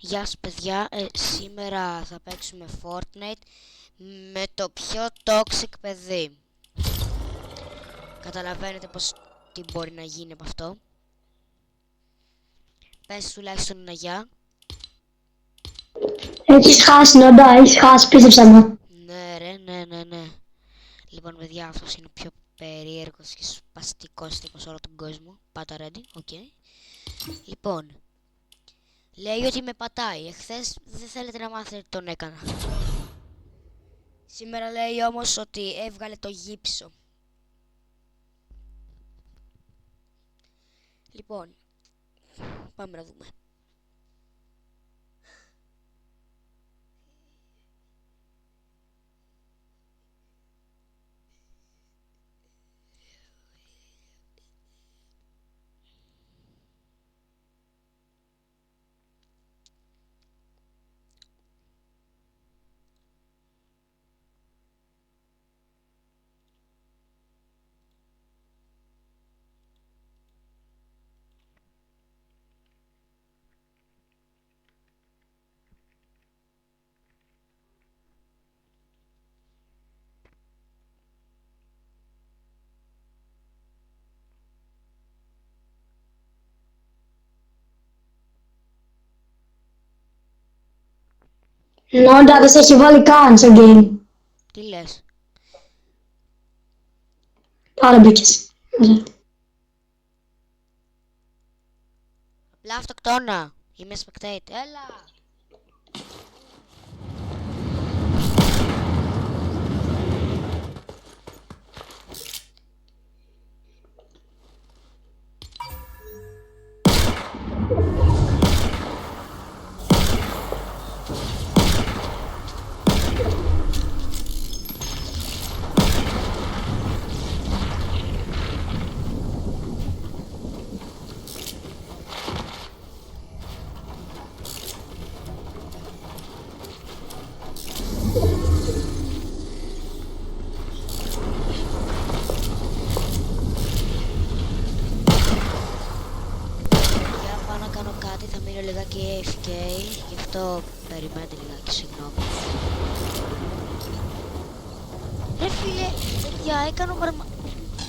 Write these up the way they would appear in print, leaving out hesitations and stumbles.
Γεια σας παιδιά, σήμερα θα παίξουμε Fortnite με το πιο toxic παιδί. Καταλαβαίνετε πως τι μπορεί να γίνει από αυτό. Πες τουλάχιστον ένα γεια. Έχεις χάσει, Νόντα, έχεις χάσει, πίστεψα μου. Ναι ρε, ναι. Λοιπόν παιδιά, αυτός είναι ο πιο περίεργος και σπαστικός τύπος σε όλο τον κόσμο. Πάτα ready, ok. Λοιπόν, λέει ότι με πατάει. Εχθές δεν θέλετε να μάθετε τι τον έκανα. Σήμερα λέει όμως ότι έβγαλε το γύψο. Λοιπόν, πάμε να δούμε. Νόντα, δεν σε έχει βάλει καν στο game. Τι λες? Άρα μπήκες. Ωραία. Απλά αυτοκτόνα. Είμαι spectate. Έλα! Για να πάω να κάνω κάτι, θα μείνω λιγάκι AFK. Γι' αυτό περιμένετε λιγάκι, συγγνώμη. Ρε φίλε, παιδιά,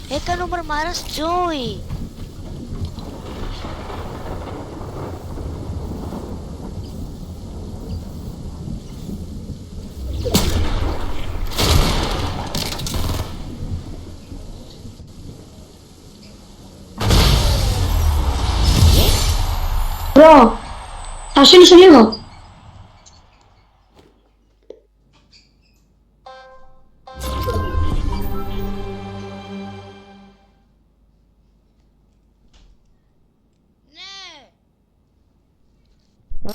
έκανε ο Μαρμάρας Joy. Μπρο, θα σου σε λίγο.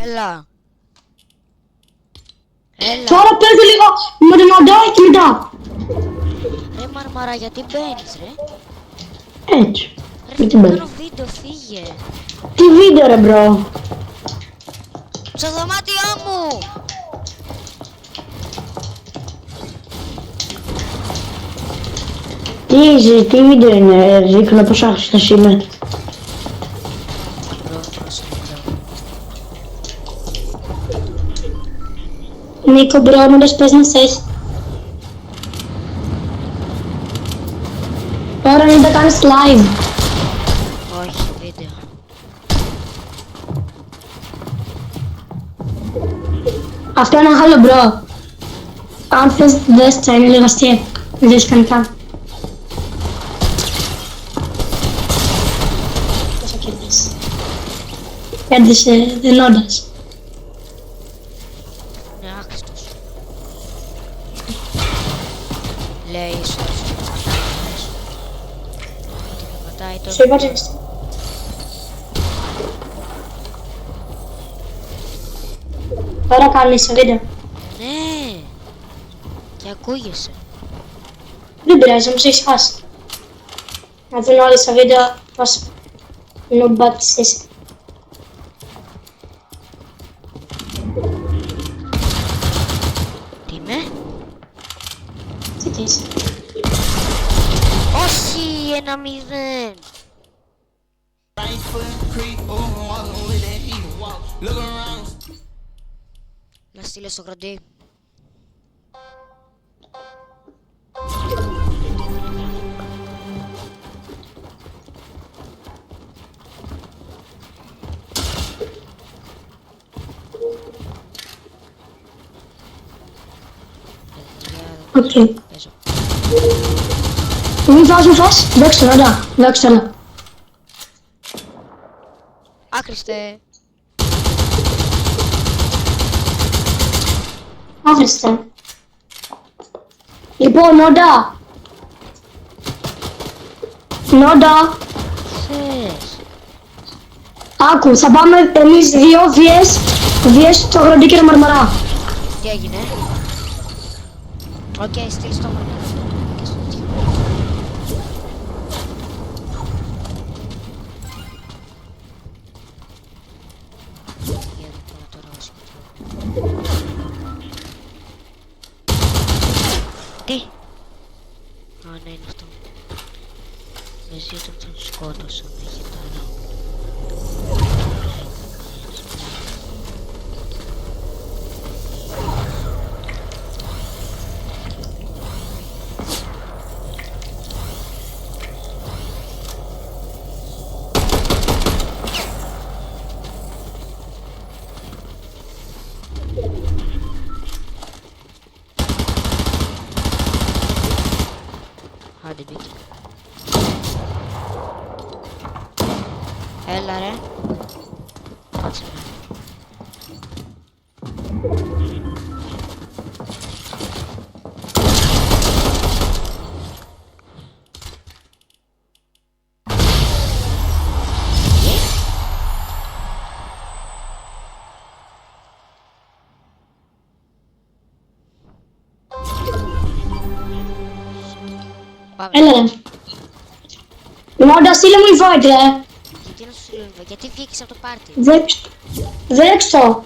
Έλα. Έλα. Τώρα παίζω λίγο με τον Νόντα και μετά. Ρε Μαρμάρα, γιατί μπαίνεις ρε? Έτσι. Ρε, Με θα την κάνω μπαίνω. βίντεο, φύγε. Τι βίντεο ρε μπρο. Στο δωμάτιό μου! Τι βίντεο είναι, δείχνω πως άχιστος είμαι. Νίκο μπρο, μου λες πες να σες. Τώρα μην τα κάνεις live. Όχι, βίντεο. Αυτό είναι άλλο μπρο. Αν θες δες τα, είναι λίγο αστεία. Δεν δεις καν καν. Πόσο κέρδισες. Κέρδισε δενώντας. Είναι άχρηστος. Λέει ίσως ότι με πατάει μέσα. Ότι με πατάει το... Σου είπα τι. Τώρα κάνεις το βίντεο. Ναι! Και ακούγεσαι. Δεν πειράζει, όμως έχεις χάσει. Να δουν όλοι στα βίντεο πως νομπάτης είσαι. Τι είμαι? Τι είσαι. Όχι! 1-0! Right foot creep over, walking with that evil walk. Look around. Να στείλω στο κροντί. Οκ. Παίζω. Μην φας. Εντάξει τώρα, εντάξει τώρα. Άχρηστε. Άχρηστα. Λοιπόν, Νόντα, Θες. άκου, θα πάμε εμείς δύο βιές στο Αγροντίκερο Μαρμαρά. Τι έγινε? Οκ, στείλ στο Μαρμαρά. Και στο τέτοιο. Για να πάω τώρα όσοι κουτρώ. Τι? Α, ναι, είναι αυτό. Με ζήτω τον σκότωσαν, είχε τώρα. Άντε μπήκε. Έλα ρε. Κάτσε με. Πάμε. Έλα ρε. Νόντα, στείλε μου invite ρε. Γιατί να σου στείλω invite? Γιατί βγήκες από το πάρτι? Δέξτο.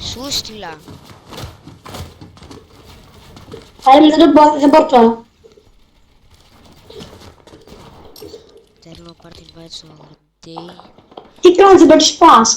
Σου στείλα. Άρα δεν μπορώ τώρα. Θέλω να πάρει invite στο day. Τι κάνεις, δεν μπορείς πας.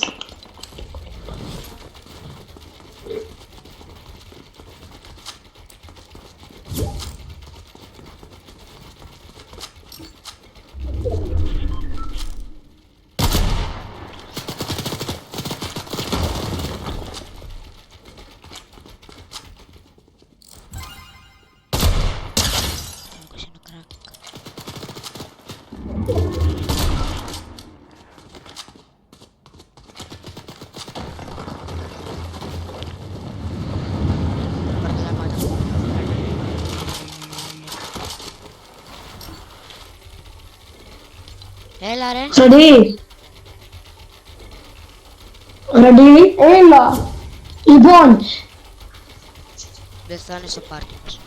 Έχω ένα κράκ. Πάρτε τα μάτια. Έλα ρε. Ραντί, έλα. Λοιπόν, Δεν θα είναι στο πάρτι μας.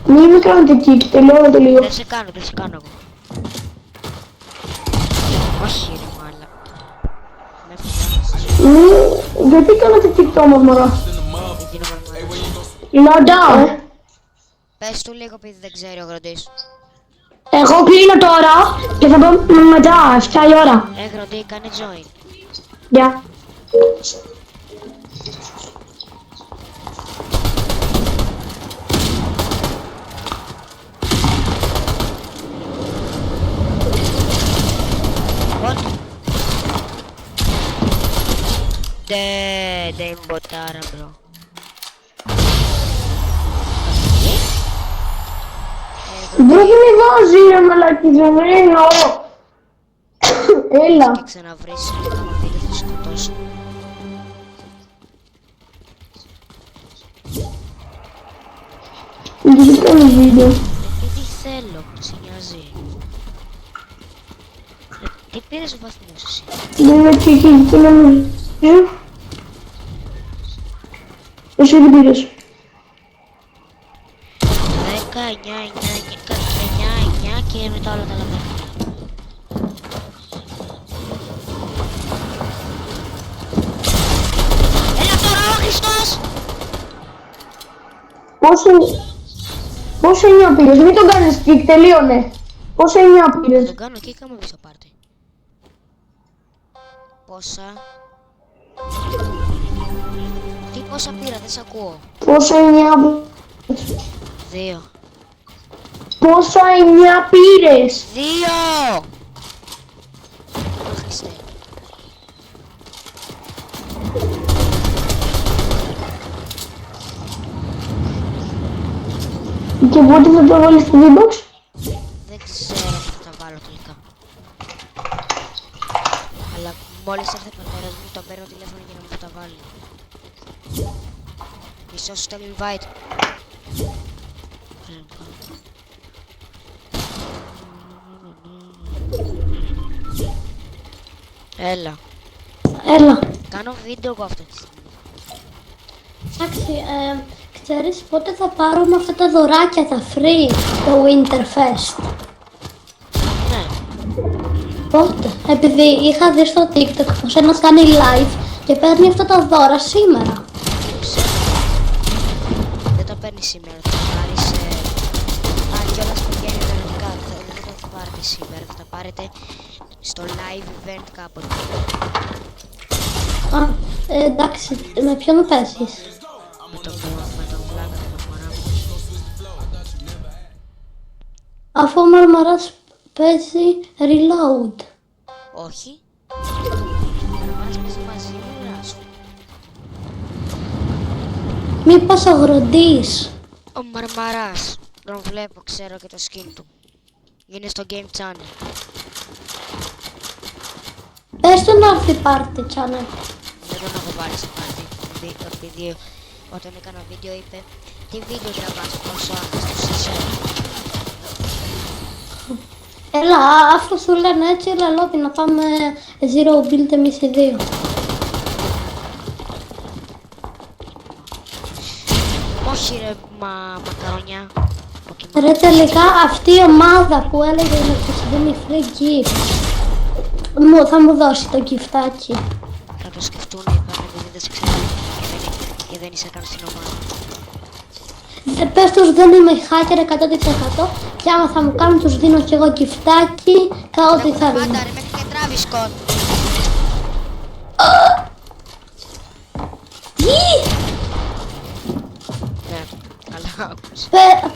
μην με κάνετε kick, τελειώνω λίγο. Δεν σε κάνω εγώ. Όχι ρε μάλα. Με φτιάχνεις. Γιατί κάνατε kick το όμως μωρό. Δεν γίνομαι μάλα. Νόντα, Πες του λίγο επειδή δεν ξέρει ο Γροντής. εγώ κλείνω τώρα και θα πάω μετά, 7 η ώρα. Γροντή, κάνε join. Γεια. Δεν είναι μποτάρα μπρο. Μπρο, δεν με βάζει ρε μαλακιζωμένο. Έλα. Και ξαναβρεις και άμα φύγει θα σκοτώσω. Δεν κάνω βίντεο. Επειδή θέλω, σε νοιάζει. Τι πήρες βαθμούς εσύ? Δεν είναι εκεί, τι νομίζω. Εσύ τι πήρες. 10, 9, 9, 9 και μετά όλα τα λαμβάνια. Έλα τώρα ο Χριστός! Πόσο 9 πήρες, μην τον κάνεις kick, τελείωνε. Πόσο 9 Θα πήρες. τον κάνω και κάμε στο πάρτι. Πόσα. Τι πόσα πήρα, δεν σ' ακούω. Πόσο 9 2. Πόσα 9 πήρες. 2! Ω Χριστέ. Και πότε θα το βάλεις στη V-Box. Δεν ξέρω αν θα τα βάλω τελικά. Αλλά μόλις έρθει ο πατέρας μου, τον παίρνω τηλέφωνο για να μου τα βάλει. Μισό σου στέλνει invite. Έλα. Έλα. Κάνω βίντεο εγώ αυτή τη στιγμή. Εντάξει, ξέρεις πότε θα πάρουμε αυτά τα δωράκια, τα free, το Winterfest. Ναι. Πότε. Επειδή είχα δει στο TikTok πως ένας κάνει live και παίρνει αυτά τα δώρα σήμερα. Ξέρω. Δεν το παίρνει σήμερα, θα το πάρεις... Αν κιόλας που βγαίνει κανονικά, δεν θα το πάρετε σήμερα, θα τα πάρετε στο live event κάποτε. Α, εντάξει, με ποιον παίζεις. Με τον βλάκα του Μαρμαρά μου. Αφού ο Μαρμαράς παίζει reload. Όχι. Ο Μαρμαράς παίζει μαζί μου, Ράσου. Μήπως ο Γροντής. Ο Μαρμαράς. Τον βλέπω, ξέρω και το skin του. Είναι στο Game Channel. Πες του να έρθει party channel. Δεν τον έχω βάλει στο πάρτι. Επειδή όταν έκανα βίντεο είπε τι βίντεο τραβάς, πόσο άγνωστος είσαι. Έλα, αφού σου λένε έτσι, έλα Λόπι να πάμε zero build εμείς οι δύο. Όχι ρε μακαρονιά. Ρε τελικά αυτή η ομάδα που έλεγε να τους δίνει free gift θα μου δώσει το giftάκι. Θα το σκεφτούν, είπαν επειδή δεν σε ξέρω και δεν είσαι καν στην ομάδα. Πες τους δεν είμαι hacker 100% και άμα θα μου κάνουν τους δίνω κι εγώ giftάκι ό,τι θα Πάντα δίνω. ρε μέχρι και Travis Scott. Τι! Ναι, καλά άκουσα.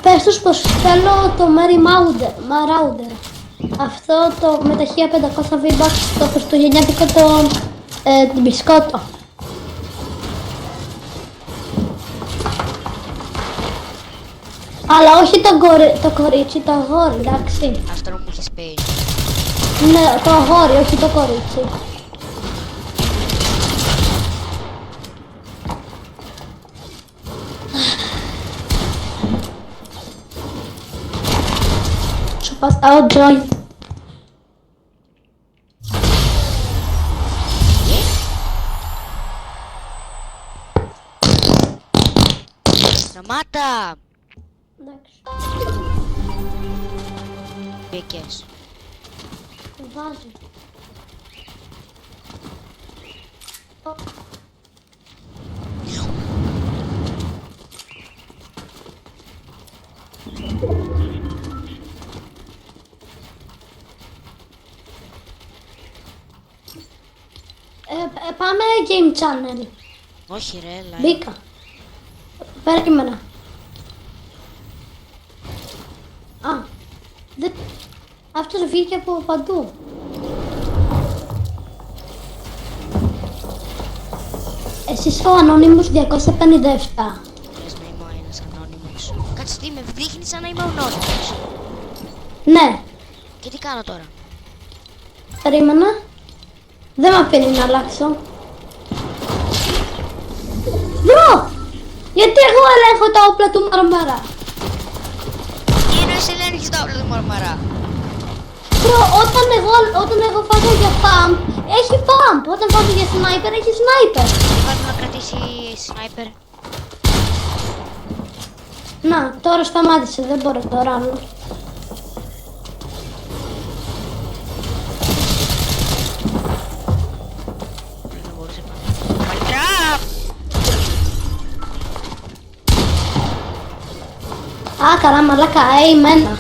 Πες τους πως θέλω το Mary Marauder. Αυτό το με τα 1500 V-Bucks το χριστουγεννιάτικο το μπισκότο. Αλλά όχι το κορίτσι, το αγόρι, εντάξει. Αυτό μου έχεις πει. Ναι, το αγόρι, όχι το κορίτσι. Σου παστάω joint. Σταμάτα! Εντάξει, Μπήκες. το βάζει. Πάμε game channel. Όχι ρε, live. Μπήκα. Περίμενα. Α, αυτός βγήκε από παντού. Εσύ είσαι ο Anonymous 257. Λες να είμαι ένας ανώνυμος. Κάτσε τι με δείχνει σαν να είμαι ανώνυμος. Ναι, Και τι κάνω τώρα. περίμενα. Δεν με αφήνει να αλλάξω. Μπρο! Γιατί εγώ ελέγχω τα όπλα του Μαρμαρά. Τι εννοείς ελέγχεις τα όπλα του Μαρμαρά. Μπρο, όταν εγώ φάγω για pump, έχει pump. Όταν φάγω για sniper, έχει sniper. Πρέπει να κρατήσει sniper. Να, τώρα σταμάτησε, δεν μπορώ τώρα άλλο. Δεν μπορούσε πάνω. Παλιτράπ! Α, καλά μαλάκα, εμένα.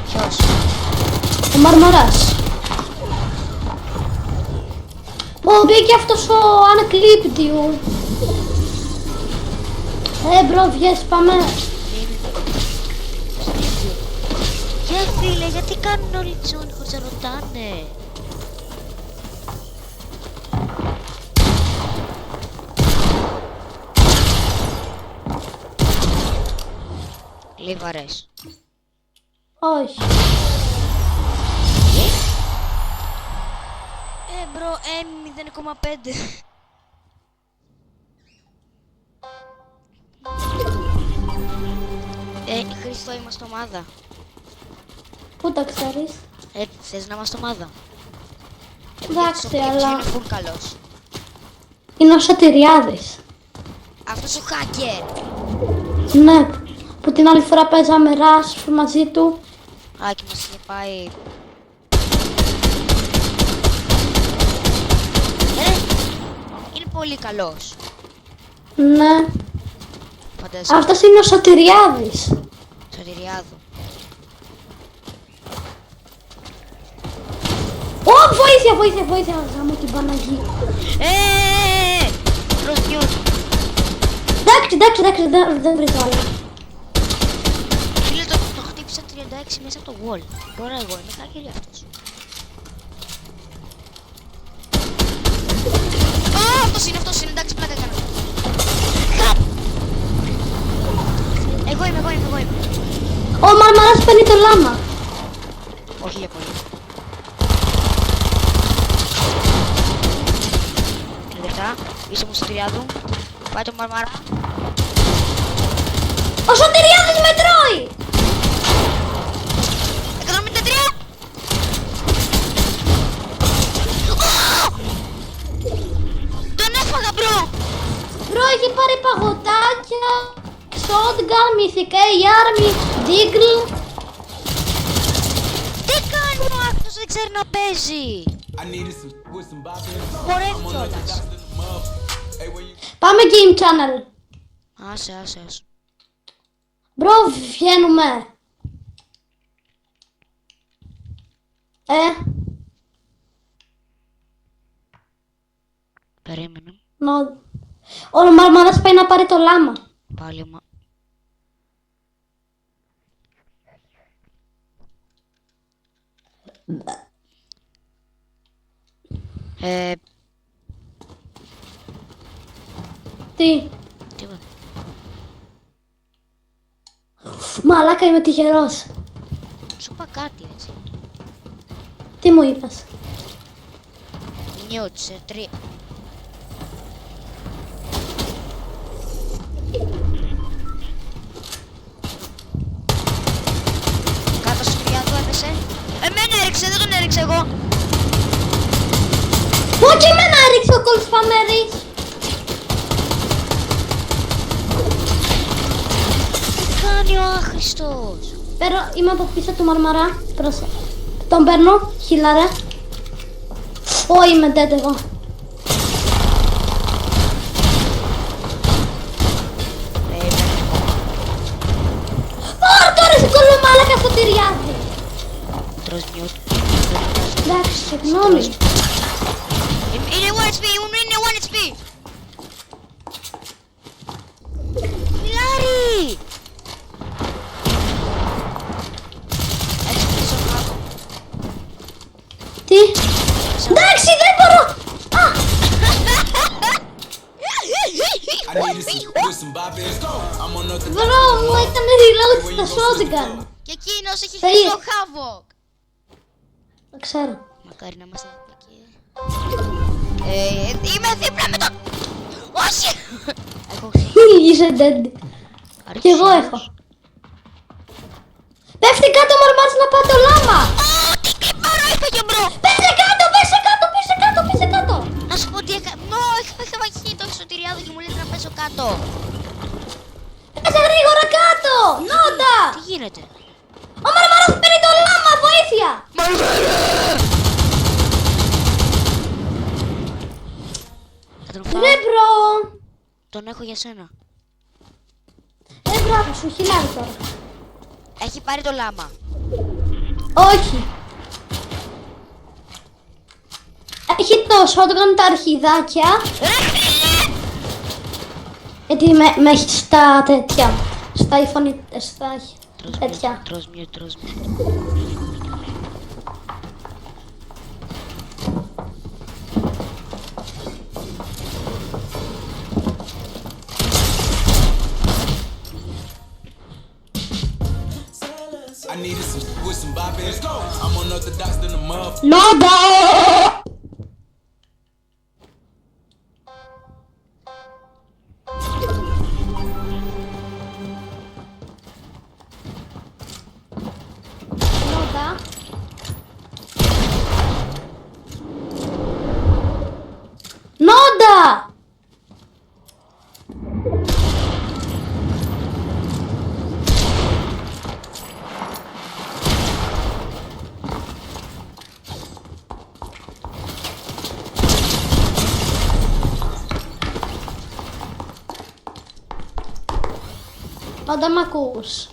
Ποιος? Ο Μαρμαράς. Μπήκε αυτός ο ανεκλείπτιου. Μπρο, βγες, πάμε. Φίλε, γιατί κάνουν όλοι τζόνι χωρίς να ρωτάνε. Λιβαρές. Όχι. Μπρο, 0,5. Χριστό, είμαστε ομάδα. Πού τα ξέρεις? Θες να είμαστε ομάδα? Εντάξει, αλλά Είναι full καλός. είναι ο Σωτηριάδης. Αυτός ο hacker. Ναι, που την άλλη φορά παίζαμε Rush μαζί του. Α, και μας είχε πάει. Είναι πολύ καλός. Ναι, Φαντάζομαι. αυτός είναι ο Σωτηριάδης. Σωτηριάδου. Ω, βοήθεια, βοήθεια, βοήθεια, γάμω την Παναγία. Προς μιούτ. Εντάξει, δεν βρήκα άλλο. Φίλε, το χτύπησα 36 μέσα από το wall. Τώρα εγώ είμαι hacker αυτός. Αυτός είναι, εντάξει, πλάκα έκανα. Εγώ είμαι. Ο Μαρμαράς παίρνει το λάμα. Όχι για πολύ. Λεπτά, είσαι μου Σωτηριάδου. Πάει το Μαρμάρα. Ο Σωτηριάδης με τρώει. 173! Τον έφαγα, μπρο! Μπρο, έχει πάρει παγωτάκια, shotgun, μυθικά, army, deagle. Τι κάνει ο αυτός, δεν ξέρει να παίζει! Χορεύει κιόλας. Πάμε game channel. Άσε. Μπρο, βγαίνουμε. Περίμενε. Ο Μαρμαράς πάει να πάρει το λάμα. Πάλι μα... Τι? Τίποτα. Μαλάκα, είμαι τυχερός. Σου είπα κάτι έτσι. Τι μου είπες? Νιούτ σε 3. Κάτω στο Σωτηριάδου έπεσε. Εμένα έριξε, δεν τον έριξε εγώ. Όχι, εμένα έριξε ο κολσπαμέρης. Τι κάνει ο άχρηστος. Είμαι από πίσω του Μαρμαρά. Τον παίρνω, χίλαρε. Ω, είμαι dead εγώ. Τώρα σε κολομάλακα Σωτηριάδη. Τρως νιούτ. Εντάξει, συγγνώμη. Είναι 1 HP, είναι 1 HP. Μιλάρι. Έχεις πίσω κάτω. Τι? Εντάξει, δεν μπορώ. Μπρο, μου έκανε reload στο shotgun. Και εκείνος έχει Θα χτίσει είναι. το Havoc. Το ξέρω. Μακάρι να είμαστε εκεί. Είμαι δίπλα με τον... Όχι! Έχω Είσαι dead. Κι εγώ έχω. Πέφτει κάτω ο Μαρμάρας να πάει το λάμα. Τι κλιπάρο έφαγε, μπρο! Πέσε κάτω, πέσε κάτω, πέσε κάτω, πέσε κάτω. Να σου πω τι έκανα. Είχα μαχήσει το Σωτηριάδου και μου λέει να πέσω κάτω. Πέσε γρήγορα κάτω. Νότα. Τι γίνεται? Ο Μαρμάρας παίρνει το λάμα, βοήθεια. Θα τον φάω. Ναι, μπρο. Τον έχω για σένα. μπράβο σου, χιλιάρι τώρα. Έχει πάρει το λάμα. Όχι. Έχει το shotgun τα αρχιδάκια. Γιατί με έχει στα τέτοια. Στα iPhone, στα τέτοια. Τρως μιούτ. I needed some with some bop in. Let's go. I'm unorthodox than a muff. Νόντα! Νόντα. Νόντα! Πάντα μ' ακούς.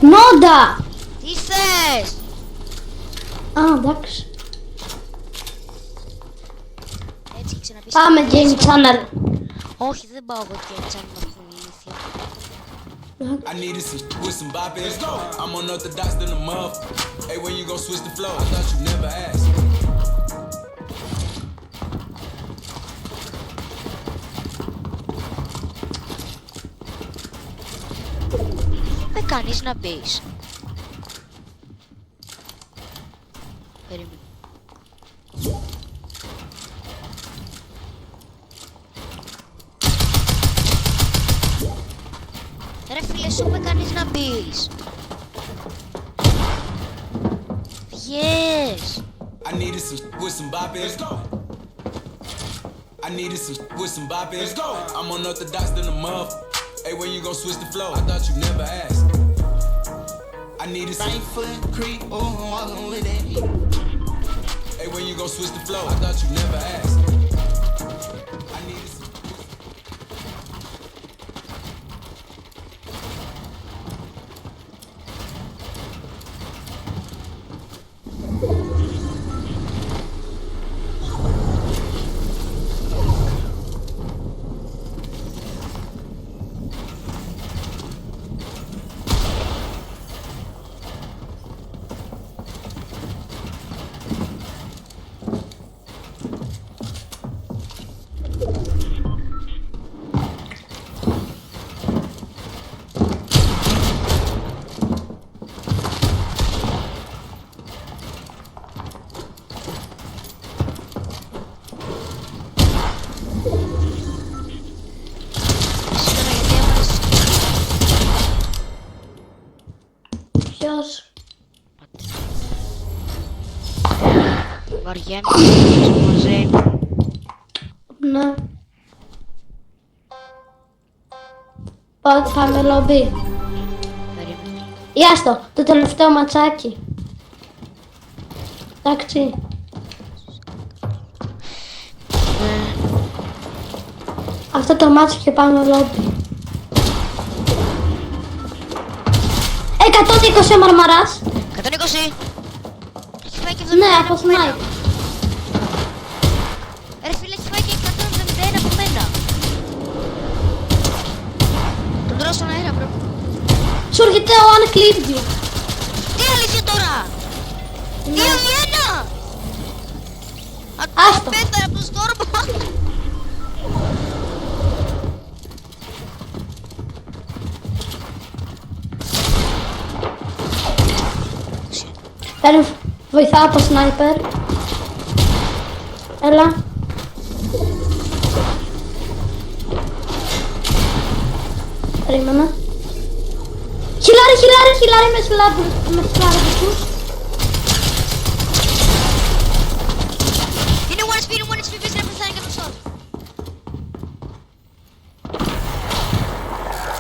Νόντα! Τι θες? Α, εντάξει. Έτσι ξαναπείς. Πάμε game channel. Όχι, δεν πάω εγώ game channel με αυτήν την ηλίθεια. I needed some with some bop in. Let's go. I'm unorthodox than a muff. Hey, when you gon' switch the flow? I thought you never asked. Με κάνεις να μπεις. Περίμενε. Ρε φίλε, σου με κάνεις να μπεις. Βγες. I needed some with some bop in. Let's go. I needed some with some bop in. Let's go. I'm unorthodox than a muff. Hey, when you gon' switch the flow? I thought you never asked. I needed some foot creep. Oh, I'm walking with it. Hey, when you gon' switch the flow? I thought you never asked. I needed some. Ποιος? Βαριέμαι να παίξω μαζί. Ναι. Πάμε λομπί. Περίμενε. Ιάστο, το τελευταίο ματσάκι. Εντάξει. Αυτό το μάτσο και πάμε λόμπι. 120 ο Μαρμαράς. 120. Έχει φάει και 71 Ναι, από από μένα. σνάιπ. Ρε φίλε, έχει φάει και 171 από μένα. Τον τρώω στον αέρα, bro. Σου έρχεται ο Unclipped you. Τι αλήθεια τώρα! Ναι. 2-1! Άστο. Απέφερα από το στόρμα! Παίρνει βοηθάω από σνάιπερ. Έλα. Περίμενα. Χιλάρι με χιλάρι τους.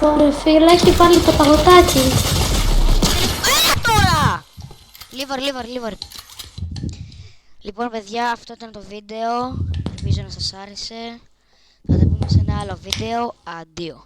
Ωραία φίλε, έχει πάλι το παγωτάκι. Έλα τώρα! Λίβορ. Λοιπόν παιδιά, αυτό ήταν το βίντεο. Ελπίζω να σας άρεσε. Θα τα πούμε σε ένα άλλο βίντεο. Αντίο.